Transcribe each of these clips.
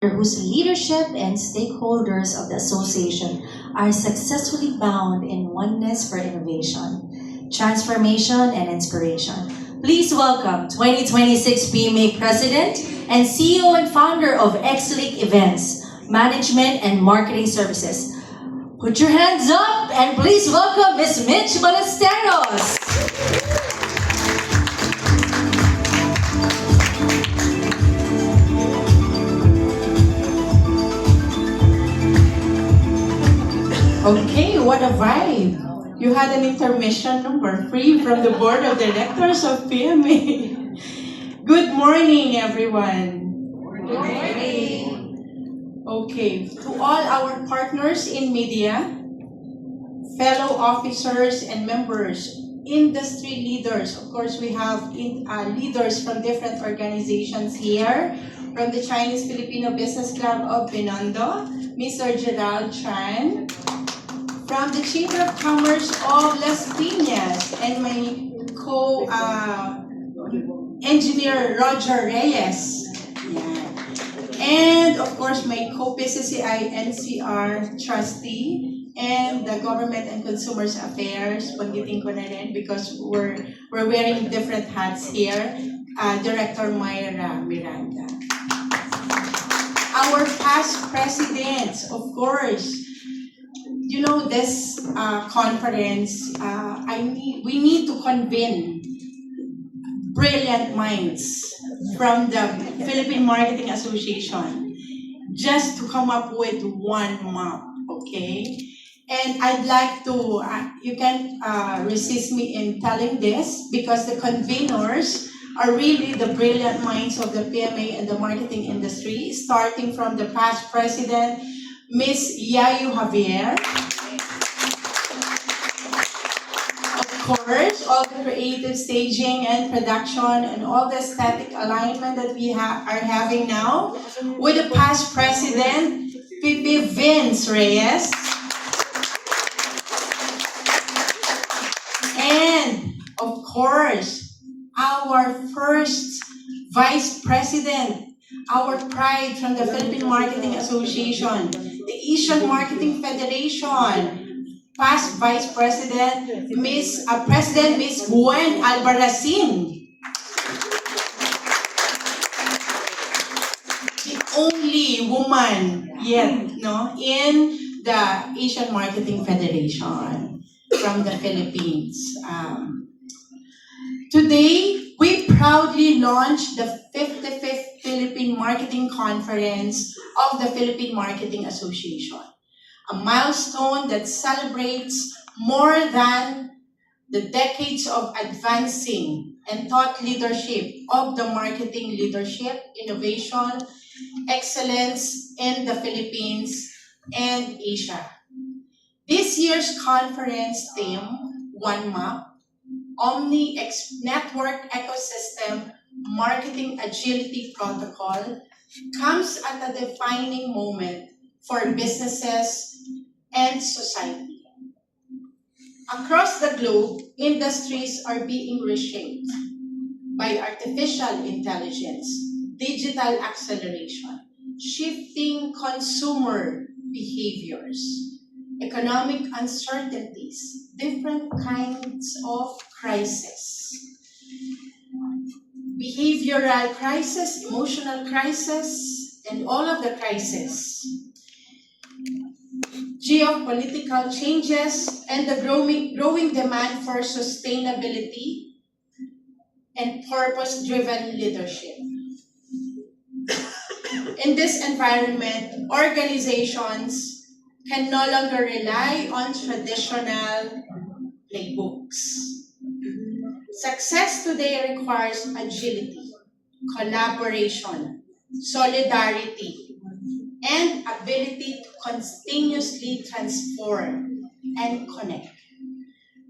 whose leadership and stakeholders of the association are successfully bound in oneness for innovation, transformation, and inspiration. Please welcome 2026 PMA President and CEO and founder of Exelink Events, Management and Marketing Services. Put your hands up and please welcome Ms. Mitch Ballesteros. Okay, what a vibe! You had an intermission number free from the board of directors of PMA. Good morning, everyone. Good morning. Okay, to all our partners in media, fellow officers and members, industry leaders. Of course, we have leaders from different organizations here, from the Chinese Filipino Business Club of Binondo, Mr. Gerald Chan, from the Chamber of Commerce of Las Piñas, and my co-engineer Roger Reyes. Yeah. And of course, my co-PCCI NCR trustee and the Government and Consumers Affairs, banggitin ko na rin because we're wearing different hats here, Director Myra Miranda. Our past presidents, of course. You know, this conference, we need to convene brilliant minds from the Philippine Marketing Association just to come up with one map, okay? And I'd like to, you can't resist me in telling this because the conveners are really the brilliant minds of the PMA and the marketing industry, starting from the past president, Miss Yayu Javier. Of course, all the creative staging and production and all the aesthetic alignment that we are having now with the past president, Pipi Vince Reyes. And of course, our first vice president, our pride from the Philippine Marketing Association, the Asian Marketing Federation, past Vice President, President Miss Gwen Albarracin. The only woman yet, no, in the Asian Marketing Federation from the Philippines. Today, we proudly launched the 55th Philippine Marketing Conference of the Philippine Marketing Association, a milestone that celebrates more than the decades of advancing and thought leadership of the marketing leadership, innovation, excellence in the Philippines and Asia. This year's conference theme, One Map, Network Ecosystem Marketing Agility Protocol, comes at a defining moment for businesses and society. Across the globe, industries are being reshaped by artificial intelligence, digital acceleration, shifting consumer behaviors, economic uncertainties, different kinds of crisis, behavioral crisis, emotional crisis, and all of the crises, geopolitical changes, and the growing demand for sustainability and purpose-driven leadership. In this environment, organizations can no longer rely on traditional playbooks. Success today requires agility, collaboration, solidarity, and ability to continuously transform and connect.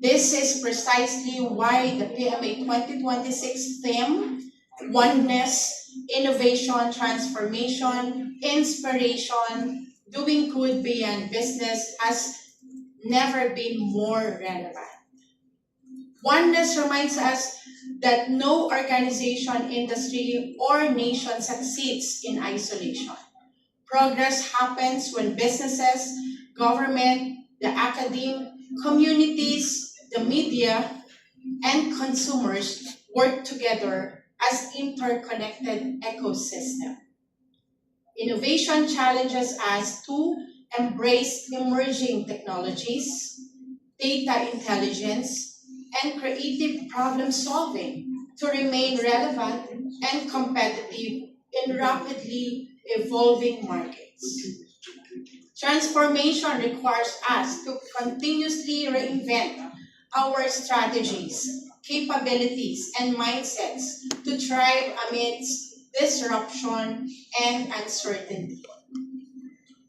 This is precisely why the PMA 2026 theme, Oneness, Innovation, Transformation, Inspiration, Doing Good Beyond Business, has never been more relevant. Oneness reminds us that no organization, industry, or nation succeeds in isolation. Progress happens when businesses, government, the academe, communities, the media, and consumers work together as interconnected ecosystem. Innovation challenges us to embrace emerging technologies, data intelligence, and creative problem solving to remain relevant and competitive in rapidly evolving markets. Transformation requires us to continuously reinvent our strategies, capabilities, and mindsets to thrive amidst disruption and uncertainty.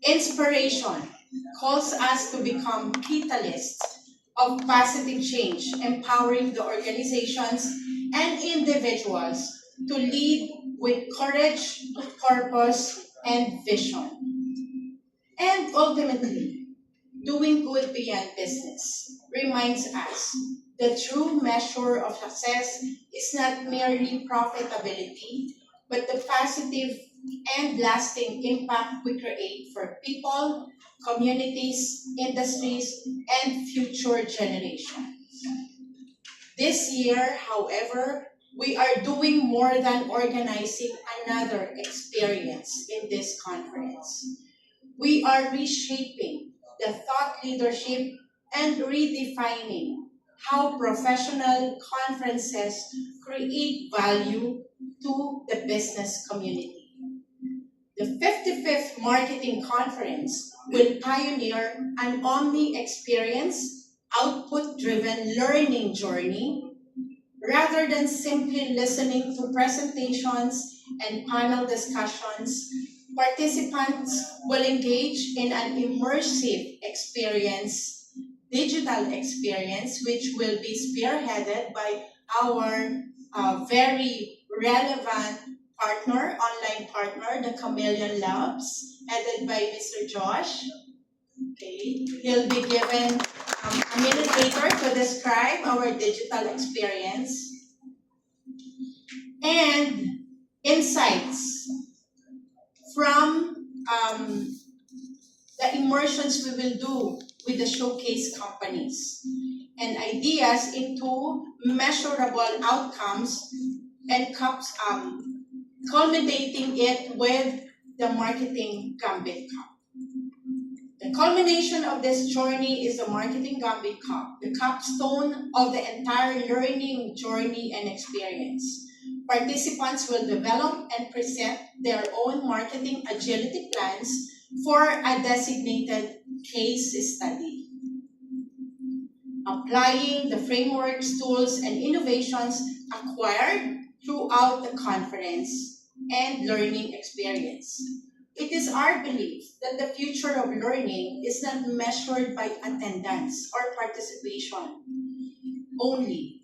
Inspiration calls us to become catalysts of positive change, empowering the organizations and individuals to lead with courage, purpose, and vision. And ultimately, doing good beyond business reminds us the true measure of success is not merely profitability, but the positive and lasting impact we create for people, communities, industries, and future generations. This year, however, we are doing more than organizing another experience in this conference. We are reshaping the thought leadership and redefining how professional conferences create value to the business community. The 55th Marketing Conference will pioneer an omni-experience, output-driven learning journey rather than simply listening to presentations and panel discussions. Participants will engage in an immersive experience, digital experience, which will be spearheaded by our very relevant partner, online partner, the Chameleon Labs, headed by Mr. Josh. Okay. He'll be given a minute later to describe our digital experience and insights from the immersions we will do with the showcase companies and ideas into measurable outcomes and culminating it with the Marketing Gambit Cup. The culmination of this journey is the Marketing Gambit Cup, the capstone of the entire learning journey and experience. Participants will develop and present their own marketing agility plans for a designated case study, applying the frameworks, tools, and innovations acquired throughout the conference and learning experience. It is our belief that the future of learning is not measured by attendance or participation only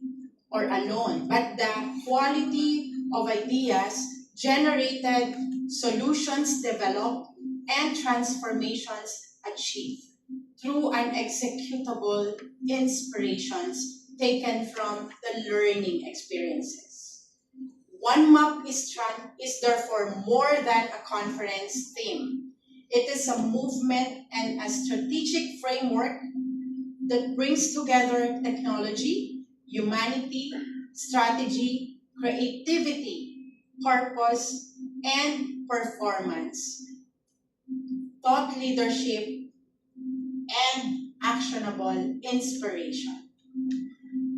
or alone, but the quality of ideas generated, solutions developed, and transformations achieved through an executable inspirations taken from the learning experiences. One Map is therefore more than a conference theme. It is a movement and a strategic framework that brings together technology, humanity, strategy, creativity, purpose, and performance, thought leadership, and actionable inspiration.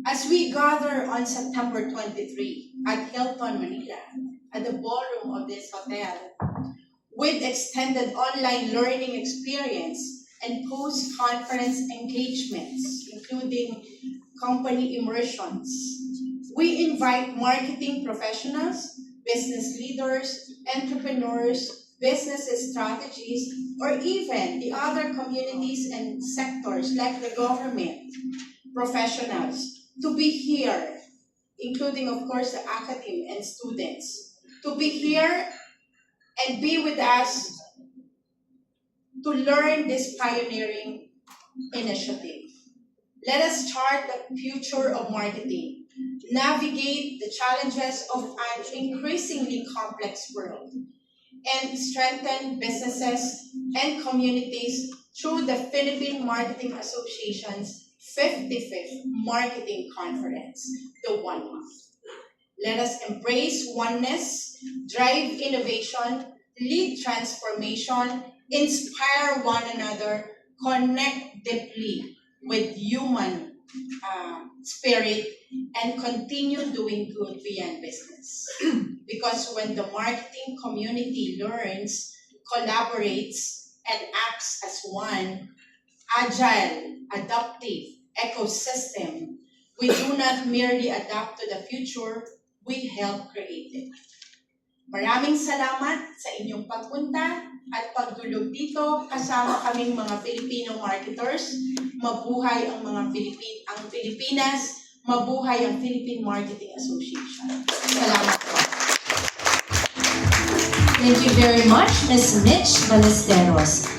As we gather on September 23 at Hilton, Manila, at the ballroom of this hotel, with extended online learning experience and post-conference engagements, including company immersions, we invite marketing professionals, business leaders, entrepreneurs, business strategies, or even the other communities and sectors like the government professionals to be here, including, of course, the academy and students, to be here and be with us to learn this pioneering initiative. Let us chart the future of marketing, navigate the challenges of an increasingly complex world, and strengthen businesses and communities through the Philippine Marketing Association's 55th Marketing Conference, the One Month. Let us embrace oneness, drive innovation, lead transformation, inspire one another, connect deeply with human spirit, and continue doing good beyond business. Because when the marketing community learns, collaborates, and acts as one agile, adaptive ecosystem, we do not merely adapt to the future, we help create it. Maraming salamat sa inyong pagpunta at pagdulog dito kasama kaming mga Filipino marketers. Mabuhay ang mga Pilipinas, mabuhay ang Philippine Marketing Association. Salamat po. Thank you very much, Ms. Mitch Ballesteros.